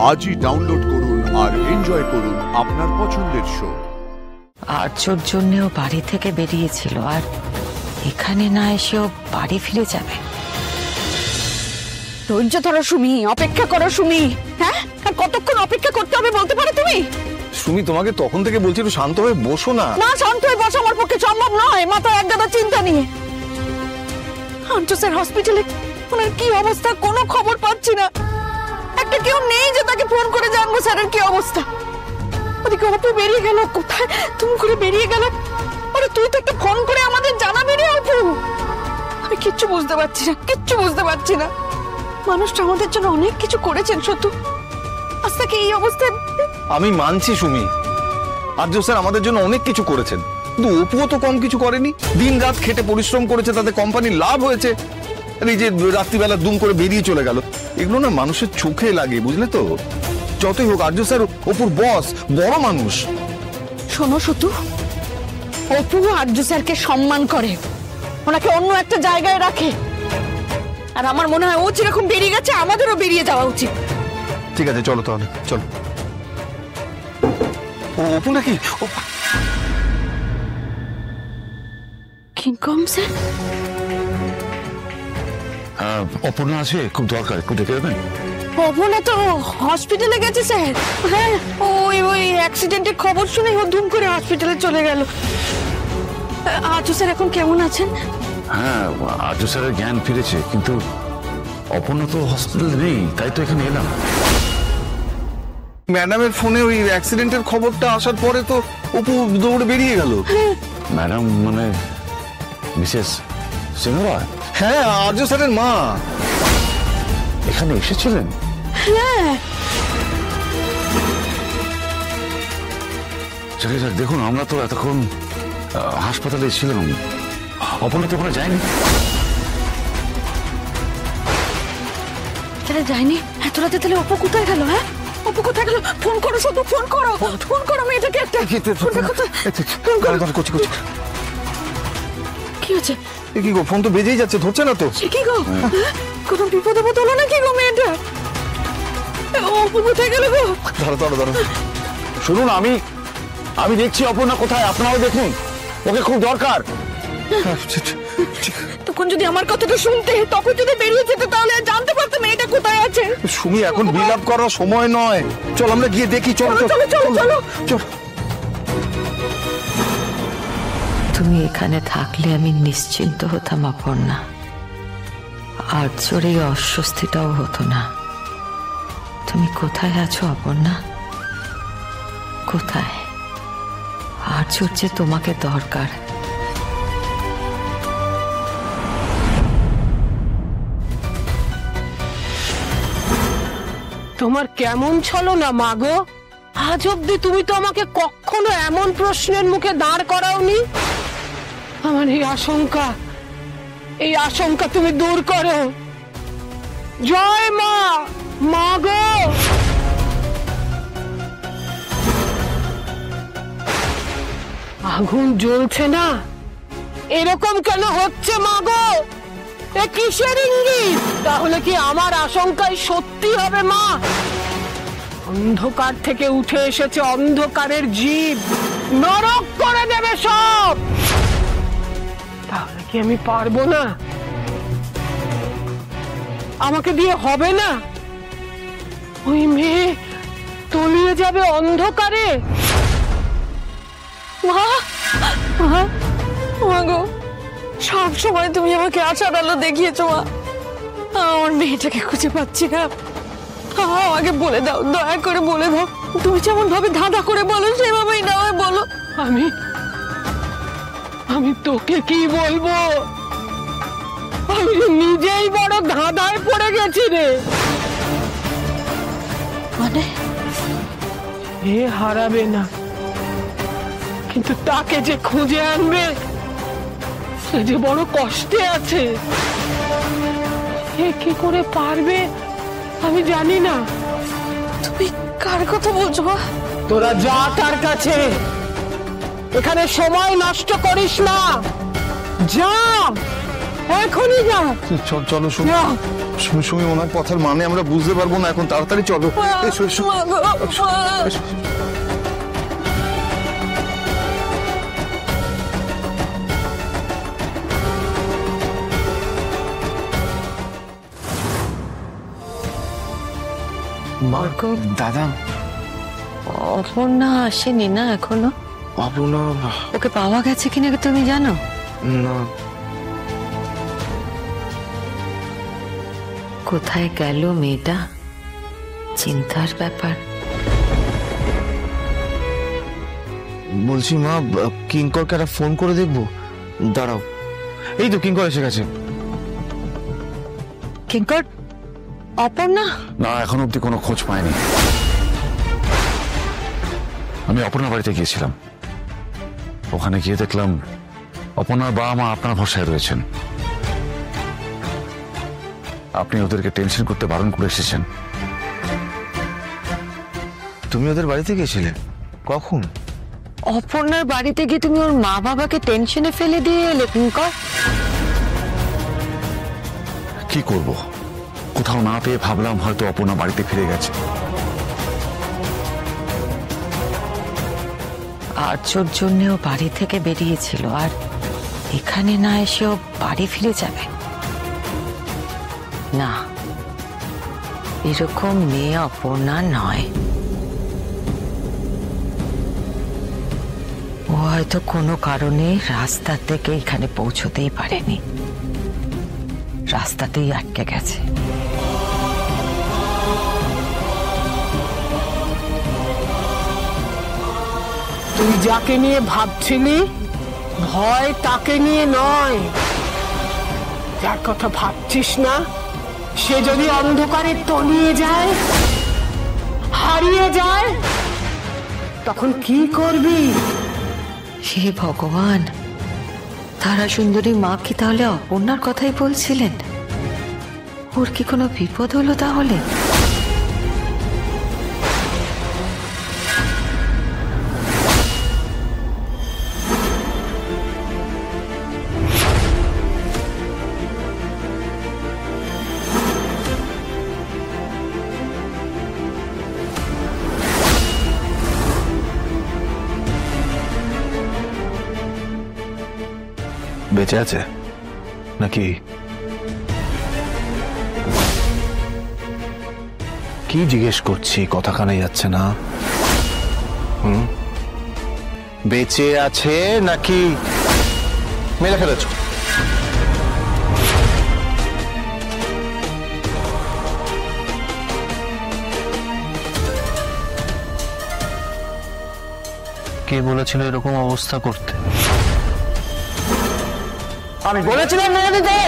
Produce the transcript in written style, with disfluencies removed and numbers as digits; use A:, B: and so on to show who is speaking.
A: আজই ডাউনলোড করুন আর এনজয় করুন আপনার পছন্দের শো।
B: আর্যর জন্যও বাড়ি থেকে বেরিয়েছিল, আর এখানে না এসেও বাড়ি ফিরে যাবে।
C: ধৈর্য ধরো সুমি, অপেক্ষা করো সুমি। হ্যাঁ, আর কতক্ষণ অপেক্ষা করতে হবে বলতে পারো তুমি?
D: সুমি, তোমাকে তখন থেকে বলছি একটু শান্ত হয়ে বসো না।
C: না, শান্ত হয়ে বসা আমার পক্ষে সম্ভব নয়, মাথায় একগাদা চিন্তা নিয়ে। আন্টু স্যার হসপিটালে, ওনার কি অবস্থা কোনো খবর পাচ্ছি না। একটা কেউ নেই যে তাকে ফোন করে জানবো স্যারের কি অবস্থা। ওদিকে অপু বেরিয়ে গেল, কোথায় তুমি করে বেরিয়ে গেল। আরে তুই তো একটা ফোন করে আমাদের জানাবি রে অপু। আমি কিচ্ছু বুঝতে পারছি না, কিচ্ছু বুঝতে পারছি না। মানুষটা আমাদের জন্য অনেক কিছু করেছেন সত্যি, আজ তাকে এই অবস্থায়।
D: আমি মানছি সুমি, আর্য স্যার আমাদের জন্য অনেক কিছু করেছেন, কিন্তু অপুও তো কম কিছু করেনি। দিন রাত খেটে পরিশ্রম করেছে, তাতে কোম্পানির লাভ হয়েছে। এই যে রাত্রিবেলা দুম করে বেরিয়ে চলে গেল, এগুলো না মানুষের চোখে লাগে, বুঝলে তো? যতই হোক আর্য স্যার অপুর বস, বড় মানুষ।
C: শোনো সতু, অপু আর্য স্যারকে সম্মান করে, ওনাকে অন্য একটা জায়গায় রাখে। আর আমার মনে হয় ও যেরকম বেরিয়ে গেছে আমাদেরও বেরিয়ে যাওয়া উচিত।
D: ঠিক আছে, চলো তাহলে, চলো। অপু নাকি?
C: King Kong sir?
E: অপর্ণা আছে, খুব দরকার, একটু ডেকে দেবেন।
C: অপর্ণা তো হসপিটালে গেছে স্যার। হ্যাঁ, ওই অ্যাক্সিডেন্টের খবর শুনে ও ধুম করে হসপিটালে চলে গেল। আজু স্যার এখন কেমন আছেন?
E: হ্যাঁ, আর্য স্যারের জ্ঞান ফিরেছে, কিন্তু অপর্ণা তো হসপিটালে নেই, তাই তো এখানে এলাম।
D: ম্যাডামের ফোনে ওই অ্যাক্সিডেন্টের খবরটা আসার পরে তো অপু দৌড়ে বেরিয়ে গেল।
E: ম্যাডাম মানে মিসেস সিংহরা?
D: হ্যাঁ, আর্য স্যারের মা
E: এখানে এসেছিলেন?
C: হ্যাঁ।
E: দেখুন, আমরা তো এতক্ষণ হাসপাতালে ছিলাম, অপর্ণা তো ওখানে যায়নি।
C: তাহলে যায়নি? এত রাতে তাহলে অপু কোথায় গেল? হ্যাঁ, অপু কোথায় গেল? ফোন করো শুধু, ফোন করো, ফোন করো মেয়েটাকে একটা। কি হচ্ছে?
D: কি গো, ফোন তো বেজেই যাচ্ছে, ধরছে না তো?
C: কি গো, কোনো বিপদে হলো নাকি গো মেয়েটা? অপু কোথায় গেল গো?
D: ধরো।
E: শুনুন, আমি দেখছি অপর্ণা কোথায়, আপনারাও দেখুন, ওকে খুব দরকার।
C: তখন যদি আমার কথাটা শুনতে, তখন যদি বেরিয়ে যেতে, তাহলে জানতে পারতাম মেয়েটা কোথায় আছে।
D: সুমি, এখন বিলাপ করার সময় নয়, চল আমরা গিয়ে দেখি। চলো।
B: তুমি এখানে থাকলে আমি নিশ্চিন্ত হতাম অপর্ণা, আর্যর এই অস্বস্তিটাও হতো না। তুমি কোথায় আছো অপর্ণা? কোথায়? আর্যর যে তোমাকে দরকার।
F: তোমার কেমন ছলনা মা গো! আজ অব্দি তুমি তো আমাকে কখনো এমন প্রশ্নের মুখে দাঁড় করাওনি। আমার এই আশঙ্কা তুমি দূর করো। জয় মা, মা গো! আগুন জ্বলছে না, এরকম কেন হচ্ছে মা গো? এ কিসের ইঙ্গিত? তাহলে কি আমার আশঙ্কাই সত্যি হবে মা? অন্ধকার থেকে উঠে এসেছে অন্ধকারের জীব, নরক করে দেবে সব। তাহলে কি আমি পারবো না? আমাকে দিয়ে হবে না? ওই মেয়ে তলিয়ে যাবে অন্ধকারে।
C: মা গো, সব সময় তুমি আমাকে আশার আলো দেখিয়েছো মা। আমার মেয়েটাকে খুঁজে পাচ্ছি না, আমাকে বলে দাও, দয়া করে বলে দাও। তুমি যেমন ভাবে ধাঁধা করে বলো, সেভাবেই না হয় বলো।
F: আমি তোকে কি বলবো? আমি নিজেই বড় ধাঁধায় পড়ে গেছি রে।
C: মানে?
F: এ হারাবে না, কিন্তু তাকে যে খুঁজে আনবে সে যে বড় কষ্টে আছে। এ কি করে পারবে আমি জানি না।
C: তুমি কার কথা বলছো মা?
F: তোরা যা তার কাছে, এখানে সময় নষ্ট করিস না। যা। এখনই যা।
D: চলো সুমি, সুমি ওনার কথার মানে আমরা বুঝতে পারবো না এখন, তাড়াতাড়ি চলো। এসো, এসো। এসো।
G: দাদা,
B: অপর্ণা আসেনি না এখনো?
G: অপর্ণা
B: ওকে পাওয়া গেছে কিনা তুমি জানো?
G: না।
B: কোথায় গেল মেয়েটা? চিন্তার ব্যাপার।
G: বলছি মা, কিঙ্করকে একটা ফোন করে দেখবো? দাঁড়াও, এই তো কিঙ্কর এসে গেছে।
B: কিঙ্কর, অপর্ণা?
E: না, এখন অব্দি কোনো খোঁজ পাইনি। আমি অপর্ণার বাড়িতে গিয়েছিলাম, ওখানে গিয়ে দেখলাম অপর্ণার বাবা মা আপনার ভরসায় রয়েছেন। আপনি ওদেরকে টেনশন করতে বারণ করে এসেছেন।
G: তুমি ওদের বাড়িতে গেছিলে? কখন?
B: অপর্ণার বাড়িতে গিয়ে তুমি ওর মা বাবাকে টেনশনে ফেলে দিয়ে এলে কিঙ্কর?
E: কি করব, কোথাও না পেয়ে ভাবলাম হয়তো অপর্ণা বাড়িতে ফিরে গেছে।
B: আর্যর জন্যও বাড়ি থেকে বেরিয়েছিল, আর এখানে না এসেও বাড়ি ফিরে যাবে না। এরকম মেয়ে অপর্ণা নয়। ও হয়তো কোনো কারণে রাস্তা থেকে এখানে পৌঁছতেই পারেনি, রাস্তাতেই আটকে গেছে।
F: তুই যাকে নিয়ে ভাবছিলি, ভয় তাকে নিয়ে নয়। যার কথা ভাবছিস না, সে যদি অন্ধকারে তলিয়ে যায়, হারিয়ে যায়, তখন কি করবি?
B: হে ভগবান, তারা সুন্দরী মা কি তাহলে অপর্ণার কথাই বলছিলেন? ওর কি কোনো বিপদ হলো তাহলে?
D: বেঁচে আছে নাকি? কি জিজ্ঞেস করছি, কথা কানে যাচ্ছে না? বেঁচে আছে নাকি মেরে ফেলেছ? কে বলেছিল এরকম অবস্থা করতে?
F: আমি বলেছিলাম মেরে দিতে।